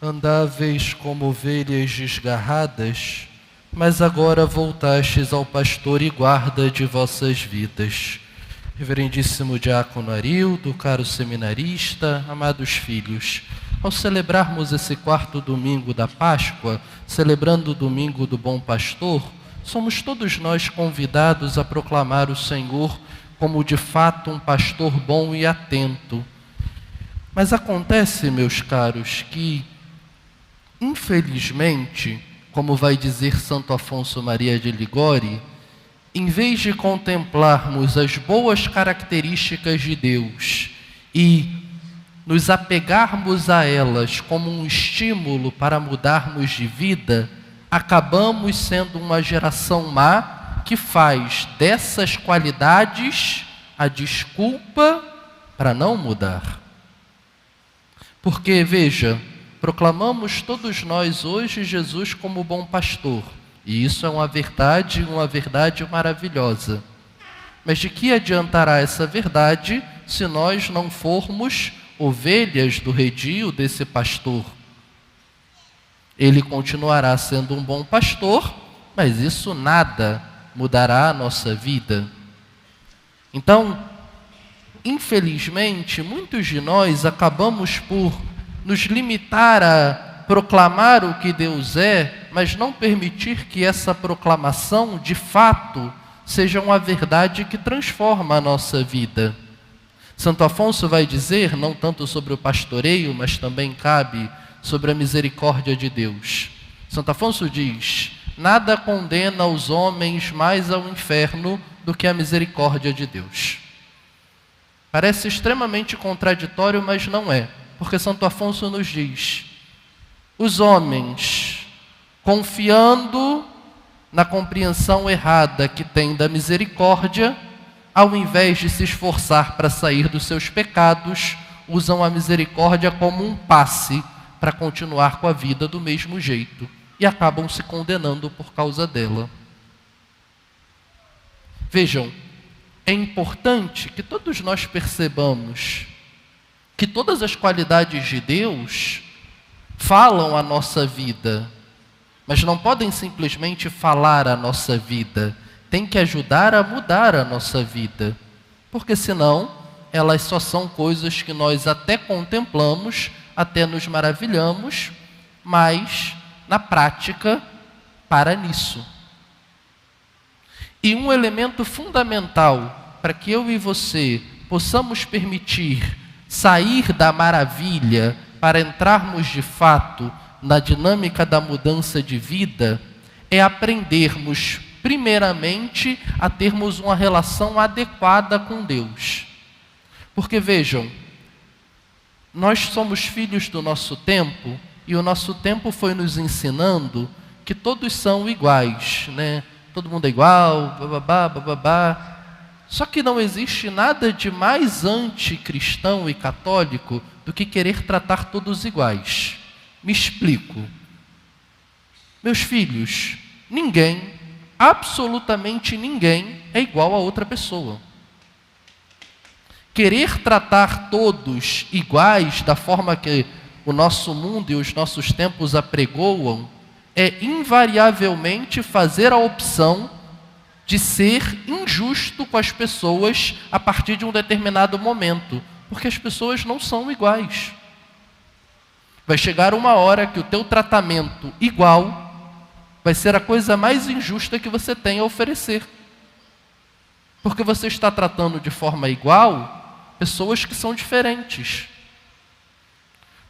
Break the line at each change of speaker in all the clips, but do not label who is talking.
Andáveis como ovelhas desgarradas, mas agora voltastes ao pastor e guarda de vossas vidas. Reverendíssimo Diácono Arildo, caro seminarista, amados filhos, ao celebrarmos esse quarto domingo da Páscoa, celebrando o domingo do Bom Pastor, somos todos nós convidados a proclamar o Senhor como de fato um pastor bom e atento. Mas acontece, meus caros, que infelizmente, como vai dizer Santo Afonso Maria de Ligório, em vez de contemplarmos as boas características de Deus e nos apegarmos a elas como um estímulo para mudarmos de vida, acabamos sendo uma geração má que faz dessas qualidades a desculpa para não mudar. Porque, veja, proclamamos todos nós hoje Jesus como bom pastor, e isso é uma verdade maravilhosa. Mas de que adiantará essa verdade se nós não formos ovelhas do redil desse pastor? Ele continuará sendo um bom pastor, mas isso nada mudará a nossa vida. Então, infelizmente, muitos de nós acabamos por nos limitar a proclamar o que Deus é, mas não permitir que essa proclamação, de fato, seja uma verdade que transforma a nossa vida. Santo Afonso vai dizer, não tanto sobre o pastoreio, mas também cabe sobre a misericórdia de Deus. Santo Afonso diz: nada condena os homens mais ao inferno do que a misericórdia de Deus. Parece extremamente contraditório, mas não é. Porque Santo Afonso nos diz: os homens, confiando na compreensão errada que têm da misericórdia, ao invés de se esforçar para sair dos seus pecados, usam a misericórdia como um passe para continuar com a vida do mesmo jeito e acabam se condenando por causa dela. Vejam, é importante que todos nós percebamos que todas as qualidades de Deus falam a nossa vida, mas não podem simplesmente falar a nossa vida, tem que ajudar a mudar a nossa vida, porque senão elas só são coisas que nós até contemplamos, até nos maravilhamos, mas na prática para nisso. E um elemento fundamental para que eu e você possamos permitir sair da maravilha para entrarmos de fato na dinâmica da mudança de vida é aprendermos, primeiramente, a termos uma relação adequada com Deus. Porque vejam, nós somos filhos do nosso tempo e o nosso tempo foi nos ensinando que todos são iguais, né? Todo mundo é igual, bababá, bababá. Só que não existe nada de mais anticristão e católico do que querer tratar todos iguais. Me explico. Meus filhos, ninguém, absolutamente ninguém, é igual a outra pessoa. Querer tratar todos iguais da forma que o nosso mundo e os nossos tempos apregoam é invariavelmente fazer a opção de ser injusto com as pessoas a partir de um determinado momento, porque as pessoas não são iguais. Vai chegar uma hora que o teu tratamento igual vai ser a coisa mais injusta que você tem a oferecer. Porque você está tratando de forma igual pessoas que são diferentes.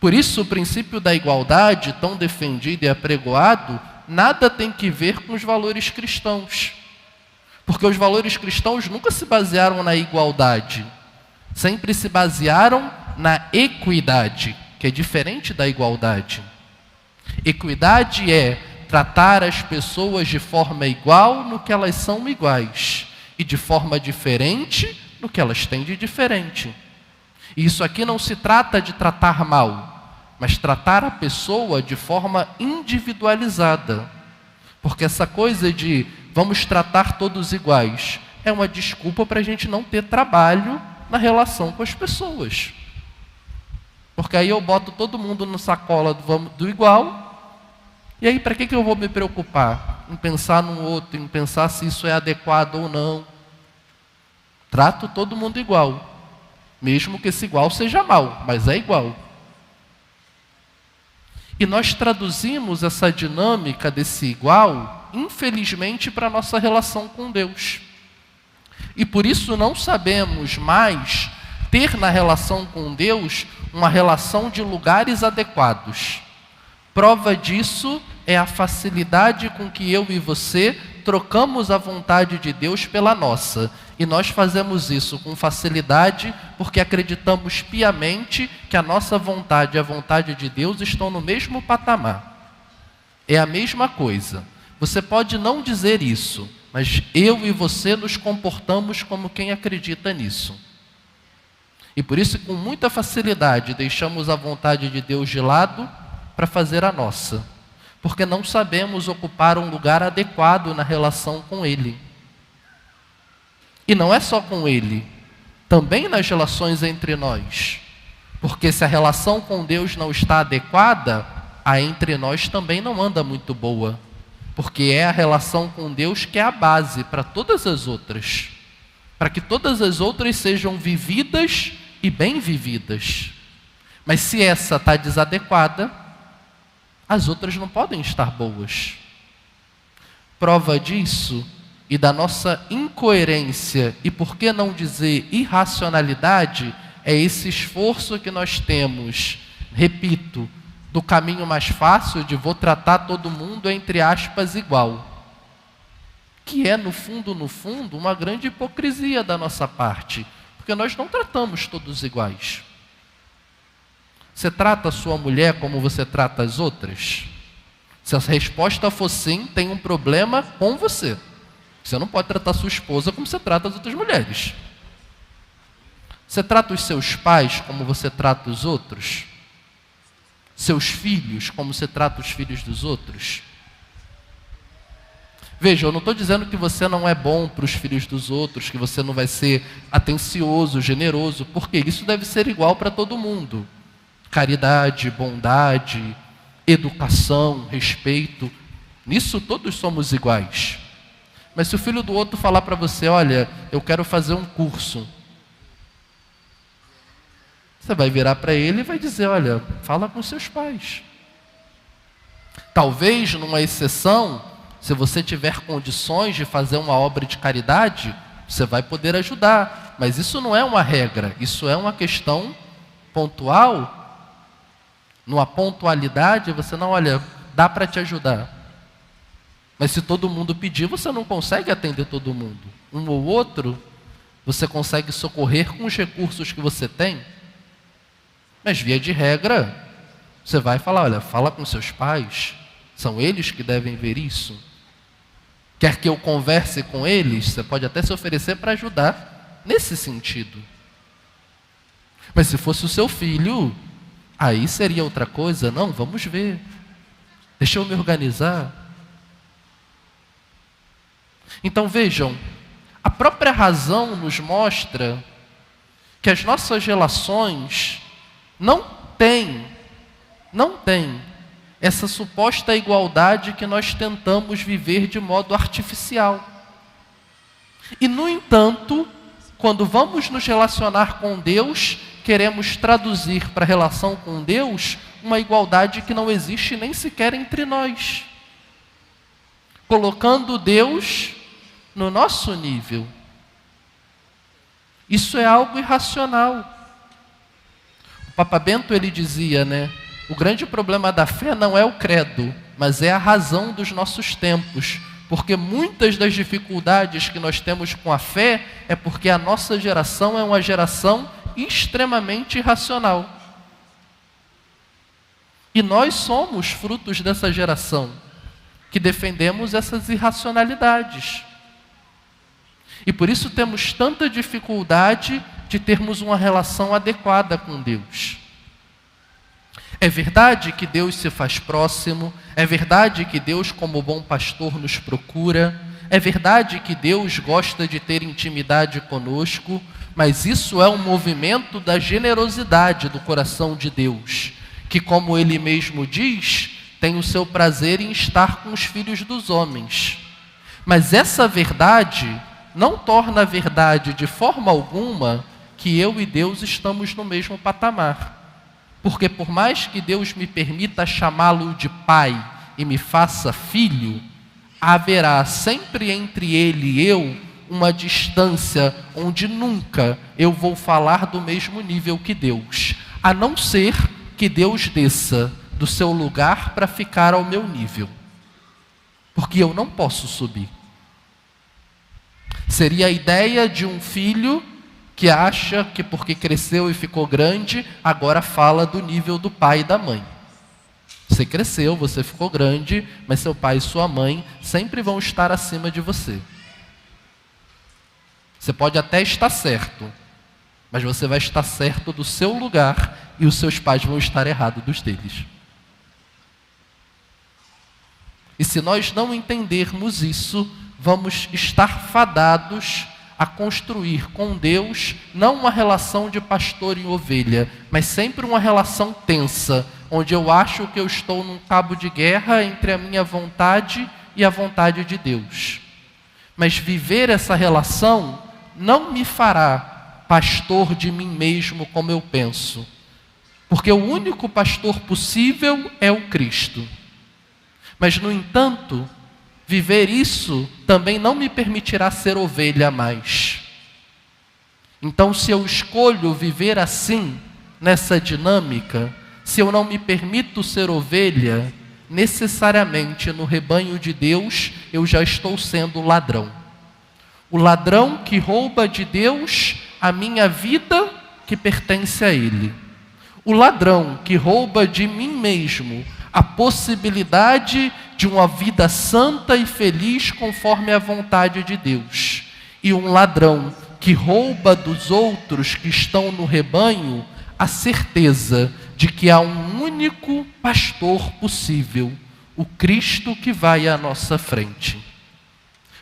Por isso, o princípio da igualdade, tão defendido e apregoado, nada tem que ver com os valores cristãos. Porque os valores cristãos nunca se basearam na igualdade, sempre se basearam na equidade, que é diferente da igualdade. Equidade é tratar as pessoas de forma igual no que elas são iguais, e de forma diferente no que elas têm de diferente. E isso aqui não se trata de tratar mal, mas tratar a pessoa de forma individualizada. Porque essa coisa de vamos tratar todos iguais é uma desculpa para a gente não ter trabalho na relação com as pessoas. Porque aí eu boto todo mundo no sacola do igual, e aí para que eu vou me preocupar em pensar no outro, em pensar se isso é adequado ou não? Trato todo mundo igual, mesmo que esse igual seja mal, mas é igual. E nós traduzimos essa dinâmica desse igual, infelizmente, para a nossa relação com Deus. E por isso não sabemos mais ter na relação com Deus uma relação de lugares adequados. Prova disso é a facilidade com que eu e você trocamos a vontade de Deus pela nossa. E nós fazemos isso com facilidade porque acreditamos piamente que a nossa vontade e a vontade de Deus estão no mesmo patamar. É a mesma coisa. Você pode não dizer isso, mas eu e você nos comportamos como quem acredita nisso. E por isso, com muita facilidade, deixamos a vontade de Deus de lado para fazer a nossa. Porque não sabemos ocupar um lugar adequado na relação com Ele. E não é só com Ele, também nas relações entre nós. Porque se a relação com Deus não está adequada, a entre nós também não anda muito boa. Porque é a relação com Deus que é a base para todas as outras. Para que todas as outras sejam vividas e bem vividas. Mas se essa está desadequada, as outras não podem estar boas. Prova disso e da nossa incoerência, e por que não dizer irracionalidade, é esse esforço que nós temos, repito, do caminho mais fácil de vou tratar todo mundo, entre aspas, igual. Que é, no fundo, uma grande hipocrisia da nossa parte, porque nós não tratamos todos iguais. Você trata a sua mulher como você trata as outras? Se a resposta for sim, tem um problema com você. Você não pode tratar sua esposa como você trata as outras mulheres. Você trata os seus pais como você trata os outros? Seus filhos como você trata os filhos dos outros? Veja, eu não estou dizendo que você não é bom para os filhos dos outros, que você não vai ser atencioso, generoso, porque isso deve ser igual para todo mundo. Caridade, bondade, educação, respeito, nisso todos somos iguais. Mas se o filho do outro falar para você, olha, eu quero fazer um curso, você vai virar para ele e vai dizer, olha, fala com seus pais. Talvez, numa exceção, se você tiver condições de fazer uma obra de caridade, você vai poder ajudar. Mas isso não é uma regra, isso é uma questão pontual. Numa pontualidade, você não, olha, dá para te ajudar. Mas se todo mundo pedir, você não consegue atender todo mundo. Um ou outro, você consegue socorrer com os recursos que você tem. Mas via de regra, você vai falar, olha, fala com seus pais, são eles que devem ver isso. Quer que eu converse com eles? Você pode até se oferecer para ajudar nesse sentido. Mas se fosse o seu filho, aí seria outra coisa. Não, vamos ver. Deixa eu me organizar. Então vejam, a própria razão nos mostra que as nossas relações não têm essa suposta igualdade que nós tentamos viver de modo artificial. E, no entanto, quando vamos nos relacionar com Deus, queremos traduzir para a relação com Deus uma igualdade que não existe nem sequer entre nós, colocando Deus no nosso nível. Isso é algo irracional. O Papa Bento, ele dizia, o grande problema da fé não é o credo, mas é a razão dos nossos tempos. Porque muitas das dificuldades que nós temos com a fé é porque a nossa geração é uma geração extremamente irracional. E nós somos frutos dessa geração, que defendemos essas irracionalidades. E por isso temos tanta dificuldade de termos uma relação adequada com Deus. É verdade que Deus se faz próximo, é verdade que Deus, como bom pastor, nos procura, é verdade que Deus gosta de ter intimidade conosco, Mas isso é um movimento da generosidade do coração de Deus, que, como Ele mesmo diz, tem o seu prazer em estar com os filhos dos homens. Mas essa verdade não torna verdade de forma alguma que eu e Deus estamos no mesmo patamar. Porque por mais que Deus me permita chamá-lo de pai e me faça filho, haverá sempre entre ele e eu uma distância onde nunca eu vou falar do mesmo nível que Deus, a não ser que Deus desça do seu lugar para ficar ao meu nível, porque eu não posso subir. Seria a ideia de um filho que acha que porque cresceu e ficou grande, agora fala do nível do pai e da mãe. Você cresceu, você ficou grande, mas seu pai e sua mãe sempre vão estar acima de você. Você pode até estar certo, mas você vai estar certo do seu lugar e os seus pais vão estar errados dos deles. E se nós não entendermos isso, vamos estar fadados a construir com Deus não uma relação de pastor e ovelha, mas sempre uma relação tensa, onde eu acho que eu estou num cabo de guerra entre a minha vontade e a vontade de Deus. Mas viver essa relação não me fará pastor de mim mesmo como eu penso, porque o único pastor possível é o Cristo. Mas, no entanto, viver isso também não me permitirá ser ovelha mais. Então, se eu escolho viver assim, nessa dinâmica, se eu não me permito ser ovelha, necessariamente no rebanho de Deus eu já estou sendo ladrão. O ladrão que rouba de Deus a minha vida que pertence a Ele. O ladrão que rouba de mim mesmo a possibilidade de uma vida santa e feliz conforme a vontade de Deus. E um ladrão que rouba dos outros que estão no rebanho a certeza de que há um único pastor possível, o Cristo que vai à nossa frente.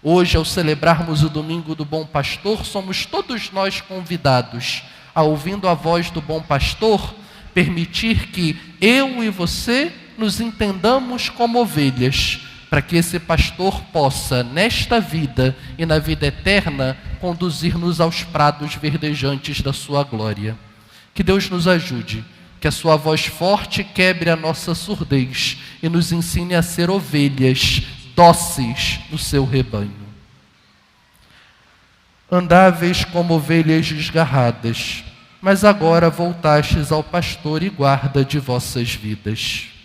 Hoje, ao celebrarmos o Domingo do Bom Pastor, somos todos nós convidados a, ouvindo a voz do Bom Pastor, permitir que eu e você nos entendamos como ovelhas, para que esse pastor possa, nesta vida e na vida eterna, conduzir-nos aos prados verdejantes da sua glória. Que Deus nos ajude, que a sua voz forte quebre a nossa surdez e nos ensine a ser ovelhas dóceis no seu rebanho. Andáveis como ovelhas desgarradas, mas agora voltastes ao pastor e guarda de vossas vidas.